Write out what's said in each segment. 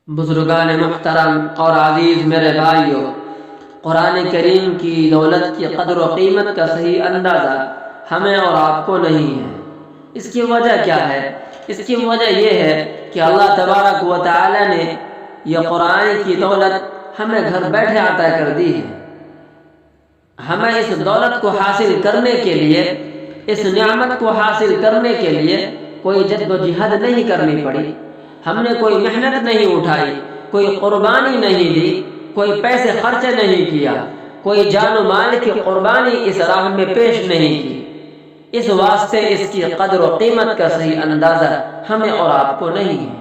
بزرگان محترم اور عزیز میرے بھائیوں، قرآن کریم کی دولت کی قدر و قیمت کا صحیح اندازہ ہمیں اور آپ کو نہیں ہے۔ اس کی وجہ کیا ہے؟ اس کی وجہ یہ ہے کہ اللہ تبارک و تعالی نے یہ قرآن کی دولت ہمیں گھر بیٹھے عطا کر دی ہے۔ ہمیں اس دولت کو حاصل کرنے کے لیے، اس نعمت کو حاصل کرنے کے لیے کوئی جد و جہد نہیں کرنی پڑی، ہم نے کوئی محنت نہیں اٹھائی، کوئی قربانی نہیں دی، کوئی پیسے خرچ نہیں کیا، کوئی جان و مال کی قربانی اس راہ میں پیش نہیں کی۔ اس واسطے اس کی قدر و قیمت کا صحیح اندازہ ہمیں اور آپ کو نہیں ہے۔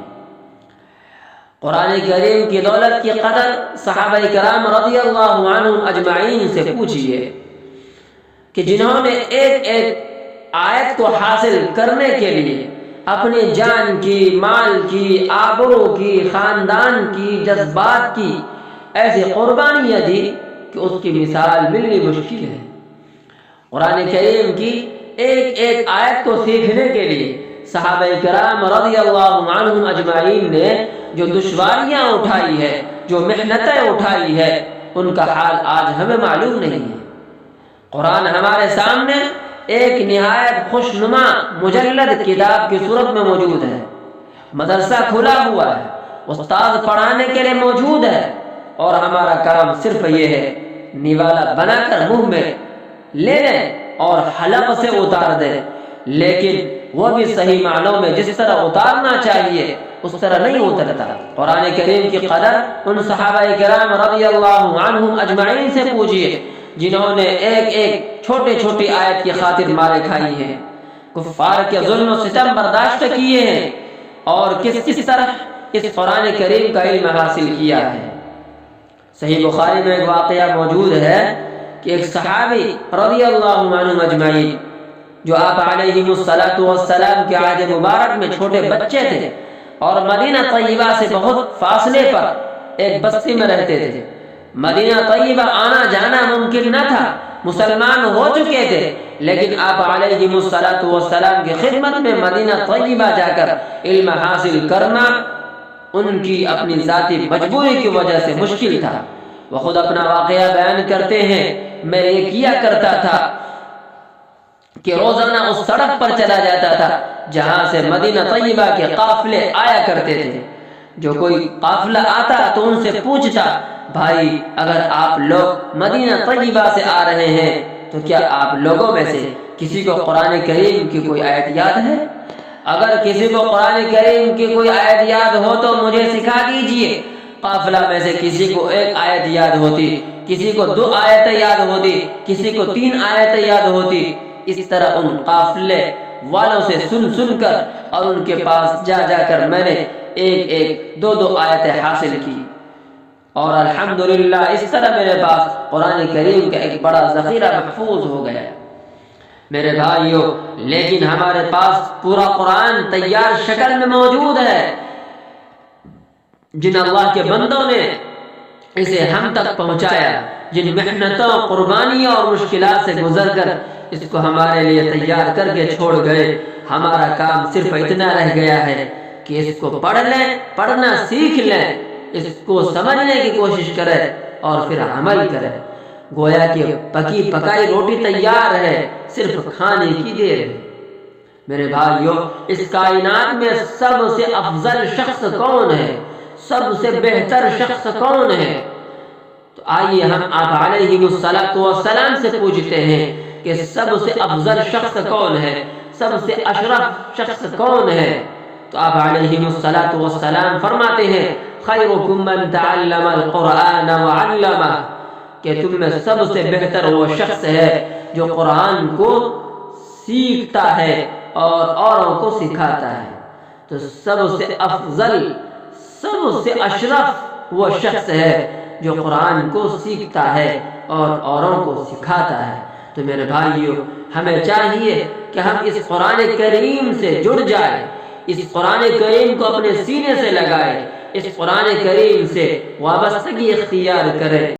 قرآن کریم کی دولت کی قدر صحابہ کرام رضی اللہ عنہم اجمعین سے پوچھئے کہ جنہوں نے ایک ایک آیت کو حاصل کرنے کے لیے اپنی جان کی، مال کی، آبرو کی، خاندان کی، جذبات کی ایسی قربانیاں دی کہ اس کی مثال ملنی مشکل ہے۔ قرآن کریم کی ایک ایک آیت کو سیکھنے کے لیے صحابہ کرام رضی اللہ عنہم اجمعین نے جو دشواریاں اٹھائی ہے، جو محنتیں اٹھائی ہے، ان کا حال آج ہمیں معلوم نہیں ہے۔ قرآن ہمارے سامنے ایک نہایت خوشنما مجلد کتاب کی صورت میں موجود ہے، مدرسہ کھلا ہوا ہے، استاد پڑھانے کے لیے موجود ہے، اور ہمارا کام صرف یہ ہے نوالا بنا کر منہ میں لے لیں اور حلق سے اتار دیں، لیکن وہ بھی صحیح معنوں میں جس طرح اتارنا چاہیے اس طرح نہیں اترتا۔ قرآن کریم کی قدر ان صحابہ کرام رضی اللہ عنہم اجمعین سے پوچھئے جنہوں نے ایک ایک چھوٹی چھوٹی آیت کی خاطر مارے کھائی ہیں، کفار کے ظلم و ستم برداشت کیے ہیں، اور کس طرح اس قرآن کریم کا علم حاصل کیا ہے۔ صحیح بخاری میں ایک واقعہ موجود ہے کہ ایک صحابی رضی اللہ عنہ اجمعین جو آپ علیہ السلام کے عہد مبارک میں چھوٹے بچے تھے اور مدینہ طیبہ سے بہت فاصلے پر ایک بستی میں رہتے تھے۔ مدینہ طیبہ آنا جانا ممکن نہ تھا، مسلمان ہو چکے تھے، لیکن آپ علیہ السلام کی خدمت میں مدینہ طیبہ جا کر علم حاصل کرنا ان کی اپنی ذاتی مجبوری کی وجہ سے مشکل تھا۔ وہ خود اپنا واقعہ بیان کرتے ہیں، میں یہ کیا کرتا تھا کہ روزانہ اس سڑک پر چلا جاتا تھا جہاں سے مدینہ طیبہ کے قافلے آیا کرتے تھے۔ جو کوئی قافلہ آتا تو ان سے پوچھتا، بھائی اگر آپ لوگ مدینہ طیبہ سے آ رہے ہیں تو کیا آپ لوگوں میں سے کسی کو قرآن کریم کی کوئی آیت یاد ہے؟ اگر کسی کو قرآن کریم کی کوئی آیت یاد ہو تو مجھے سکھا دیجئے۔ قافلہ میں سے کسی کو ایک آیت یاد ہوتی، کسی کو 2 آیتیں یاد ہوتی، کسی کو 3 آیتیں یاد ہوتی۔ اس طرح ان قافلے والوں سے سن کر اور ان کے پاس جا کر میں نے ایک ایک 2 آیتیں حاصل کی، اور الحمدللہ اس طرح میرے پاس قرآن کریم کا ایک بڑا ذخیرہ محفوظ ہو گیا۔ میرے بھائیوں، لیکن ہمارے پاس پورا قرآن تیار شکل میں موجود ہے۔ جن اللہ کے بندوں نے اسے ہم تک پہنچایا، جن محنتوں، قربانیوں اور مشکلات سے گزر کر اس کو ہمارے لیے تیار کر کے چھوڑ گئے، ہمارا کام صرف اتنا رہ گیا ہے کہ اس کو پڑھ لیں، پڑھنا سیکھ لیں، اس کو سمجھنے کی کوشش کریں اور پھر عمل کریں۔ گویا کہ پکی پکائی روٹی تیار ہے، صرف کھانے کی دیر ہے۔ میرے بھائیوں، اس کائنات میں سب سے افضل شخص کون ہے؟ سب سے بہتر شخص کون ہے؟ تو آئیے ہم آپ علیہ السلام سے پوچھتے ہیں کہ سب سے افضل شخص کون ہے، سب سے اشرف شخص کون ہے؟ تو آپ علیہ السلام فرماتے ہیں، خیرکم من تعلم القرآن وعلمہ، کہ تم میں سب سے بہتر وہ شخص ہے جو قرآن کو سیکھتا ہے اور اوروں کو سکھاتا ہے۔ تو سب سے افضل، سب سے اشرف وہ شخص ہے جو قرآن کو سیکھتا ہے اور اوروں کو سکھاتا ہے۔ تو میرے بھائیوں، ہمیں چاہیے کہ ہم اس قرآن کریم سے جڑ جائیں، اس قرآن کریم کو اپنے سینے سے لگائیں، اس قرآن کریم سے وابستگی اختیار کریں۔